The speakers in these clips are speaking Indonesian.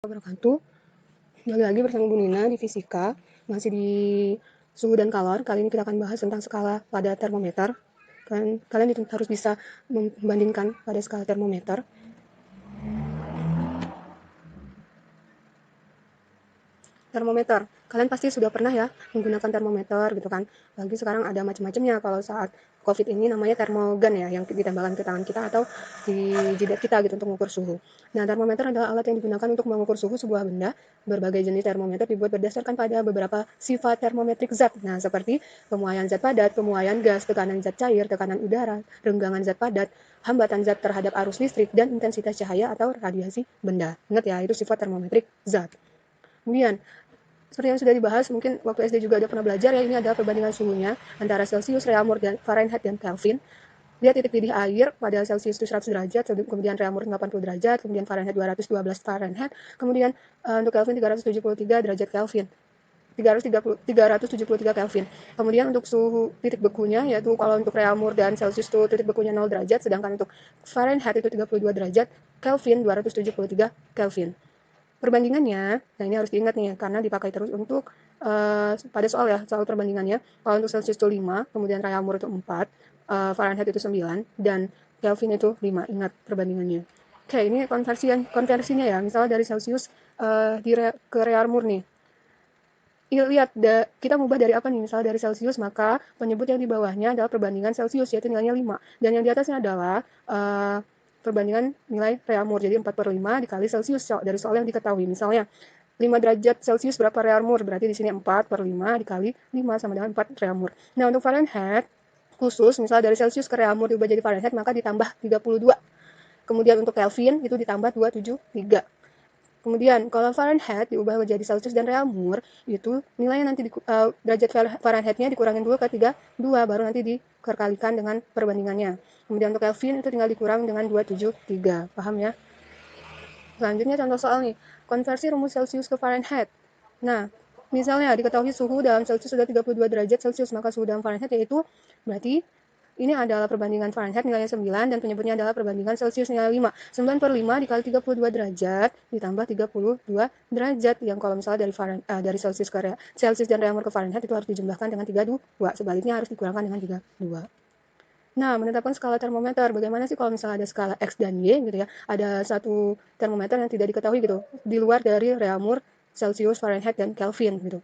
Wabarakatuh. Kembali lagi bersama Bu Nina di Fisika, masih di suhu dan kalor. Kali ini kita akan bahas tentang skala pada termometer. Kalian harus bisa membandingkan pada skala termometer. Termometer, kalian pasti sudah pernah ya menggunakan termometer gitu kan. Lagi sekarang ada macam-macamnya. Kalau saat COVID ini namanya termogan ya, yang ditembakkan ke tangan kita atau di jidat kita gitu untuk mengukur suhu. Nah, termometer adalah alat yang digunakan untuk mengukur suhu sebuah benda. Berbagai jenis termometer dibuat berdasarkan pada beberapa sifat termometrik zat. Nah, seperti pemuaian zat padat, pemuaian gas, tekanan zat cair, tekanan udara, renggangan zat padat, hambatan zat terhadap arus listrik, dan intensitas cahaya atau radiasi benda. Ingat ya, itu sifat termometrik zat. Kemudian, seperti yang sudah dibahas, mungkin waktu SD juga ada pernah belajar ya, ini adalah perbandingan suhunya antara Celsius, Reaumur, dan Fahrenheit, dan Kelvin. Lihat titik didih air pada Celsius itu 100 derajat, kemudian Reaumur 80 derajat, kemudian Fahrenheit 212 Fahrenheit, kemudian untuk Kelvin 373 derajat Kelvin. 373 Kelvin. Kemudian untuk suhu titik bekunya, yaitu kalau untuk Reaumur dan Celsius itu titik bekunya 0 derajat, sedangkan untuk Fahrenheit itu 32 derajat, Kelvin 273 Kelvin. Perbandingannya, nah ini harus diingat nih, karena dipakai terus untuk pada soal ya, soal perbandingannya. Kalau untuk Celsius itu 5, kemudian Reaumur itu 4, Fahrenheit itu 9, dan Kelvin itu 5. Ingat perbandingannya. Oke, ini konversinya ya, misalnya dari Celsius ke Reaumur nih. Lihat, kita mengubah dari apa nih? Misalnya dari Celsius, maka penyebut yang di bawahnya adalah perbandingan Celsius, yaitu nilainya 5. Dan yang di atasnya adalah perbandingan nilai Reaumur, jadi 4/5 dikali Celsius dari soal yang diketahui. Misalnya 5 derajat Celsius berapa Reaumur, berarti di sini 4/5 dikali 5 sama dengan 4 Reaumur. Nah, untuk Fahrenheit khusus, misalnya dari Celsius ke Reaumur diubah jadi Fahrenheit, maka ditambah 32. Kemudian untuk Kelvin itu ditambah 273. Kemudian kalau Fahrenheit diubah menjadi Celsius dan Reaumur, itu nilainya nanti derajat Fahrenheit-nya dikurangin dulu ke 32, baru nanti dikalikan dengan perbandingannya. Kemudian untuk Kelvin itu tinggal dikurang dengan 273. Paham ya? Selanjutnya contoh soal nih, konversi rumus Celsius ke Fahrenheit. Nah, misalnya diketahui suhu dalam Celsius sudah 32 derajat Celsius, maka suhu dalam Fahrenheit yaitu berarti ini adalah perbandingan Fahrenheit nilainya 9 dan penyebutnya adalah perbandingan Celsius nilai 5. 9/5 dikali 32 derajat ditambah 32 derajat, yang kalau misalnya dari Celsius dan Reaumur ke Fahrenheit itu harus dijumlahkan dengan 32. Sebaliknya harus dikurangkan dengan 32. Nah, menetapkan skala termometer. Bagaimana sih kalau misalnya ada skala X dan Y gitu ya? Ada satu termometer yang tidak diketahui gitu, di luar dari Reaumur, Celsius, Fahrenheit, dan Kelvin gitu.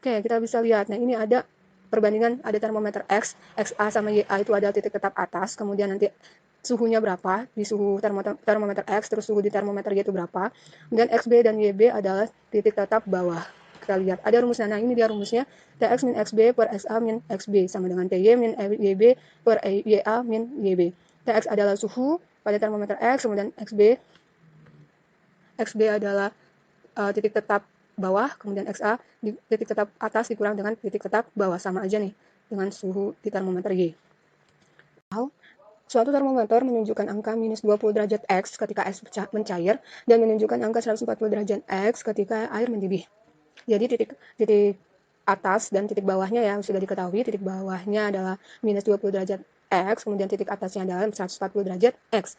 Oke, kita bisa lihat. Nah, ini ada perbandingan, ada termometer X, XA sama YA itu ada titik tetap atas, kemudian nanti suhunya berapa di suhu termometer X, terus suhu di termometer Y itu berapa. Kemudian XB dan YB adalah titik tetap bawah. Kita lihat, ada rumusnya. Nah, ini dia rumusnya. TX min XB per XA min XB sama dengan TY min YB per YA min YB. TX adalah suhu pada termometer X, kemudian XB adalah titik tetap bawah, kemudian XA titik tetap atas dikurang dengan titik tetap bawah, sama aja nih dengan suhu di termometer Y. Suatu termometer menunjukkan angka minus 20 derajat X ketika es mencair dan menunjukkan angka 140 derajat X ketika air mendidih. Jadi titik atas dan titik bawahnya ya sudah diketahui, titik bawahnya adalah minus 20 derajat X, kemudian titik atasnya adalah 140 derajat X.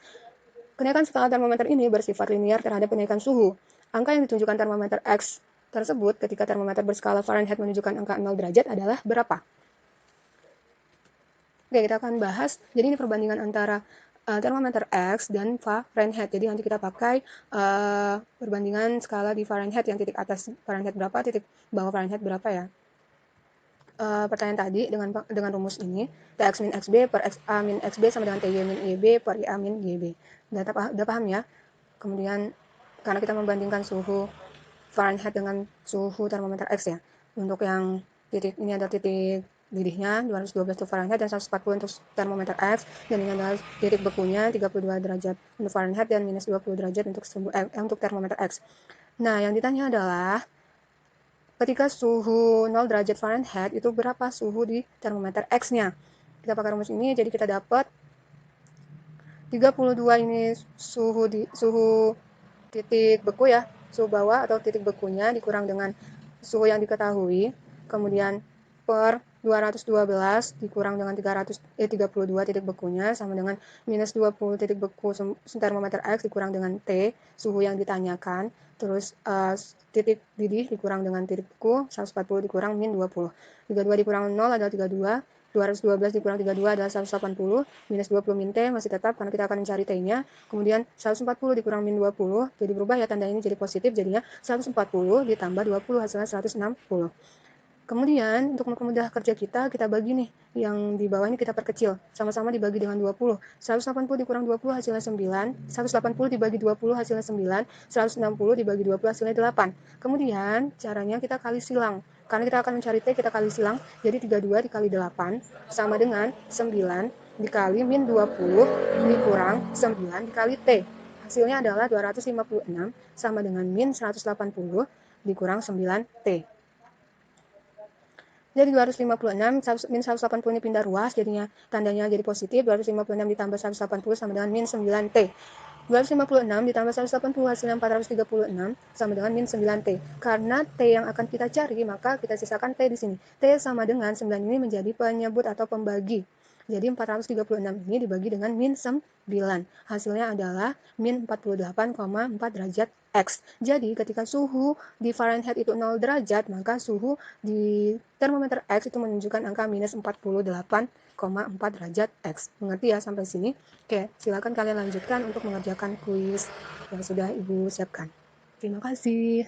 Kenaikan skala termometer ini bersifat linier terhadap kenaikan suhu. Angka yang ditunjukkan termometer X tersebut ketika termometer berskala Fahrenheit menunjukkan angka 0 derajat adalah berapa? Oke, kita akan bahas. Jadi ini perbandingan antara termometer X dan Fahrenheit. Jadi nanti kita pakai perbandingan skala di Fahrenheit, yang titik atas Fahrenheit berapa, titik bawah Fahrenheit berapa ya. Pertanyaan tadi dengan rumus ini, TX min XB per XA min XB sama dengan TY min YB per YA min YB. Udah paham ya? Kemudian karena kita membandingkan suhu Fahrenheit dengan suhu termometer X ya. Untuk yang titik ini ada titik didihnya 212 untuk Fahrenheit dan 140 untuk termometer X, dan ini adalah titik bekunya 32 derajat untuk Fahrenheit dan minus 20 derajat untuk termometer X. Nah, yang ditanya adalah ketika suhu 0 derajat Fahrenheit itu berapa suhu di termometer X-nya. Kita pakai rumus ini, jadi kita dapat 32 ini suhu titik beku ya, suhu bawah atau titik bekunya dikurang dengan suhu yang diketahui, kemudian per 212 dikurang dengan 32 titik bekunya sama dengan minus 20 titik beku termometer X dikurang dengan T, suhu yang ditanyakan. Terus titik didih dikurang dengan titik beku, 140 dikurang min 20. 32 dikurang 0 adalah 32. 212 dikurang 32 adalah 180, minus 20 min T masih tetap karena kita akan mencari T-nya. Kemudian 140 dikurang min 20, jadi berubah ya tanda ini jadi positif, jadinya 140 ditambah 20 hasilnya 160. Kemudian untuk mempermudah kerja kita bagi nih, yang di bawah ini kita perkecil, sama-sama dibagi dengan 20. 180 dikurang 20 hasilnya 9, 180 dibagi 20 hasilnya 9, 160 dibagi 20 hasilnya 8. Kemudian caranya kita kali silang. Karena kita akan mencari T, kita kali silang, jadi 32 dikali 8 sama dengan 9 dikali min 20 dikurang 9 dikali T. Hasilnya adalah 256 sama dengan min 180 dikurang 9T. Jadi 256 min 180 ini pindah ruas, jadinya tandanya jadi positif. 256 ditambah 180 sama dengan min 9T. 256 ditambah 180 hasilnya 436 sama dengan min 9T. Karena T yang akan kita cari, maka kita sisakan T di sini. T sama dengan 9 ini menjadi penyebut atau pembagi. Jadi 436 ini dibagi dengan min 9. Hasilnya adalah min 48,4 derajat X. Jadi ketika suhu di Fahrenheit itu 0 derajat, maka suhu di termometer X itu menunjukkan angka minus 48,4 derajat X. Mengerti ya sampai sini? Oke, silakan kalian lanjutkan untuk mengerjakan kuis yang sudah Ibu siapkan. Terima kasih.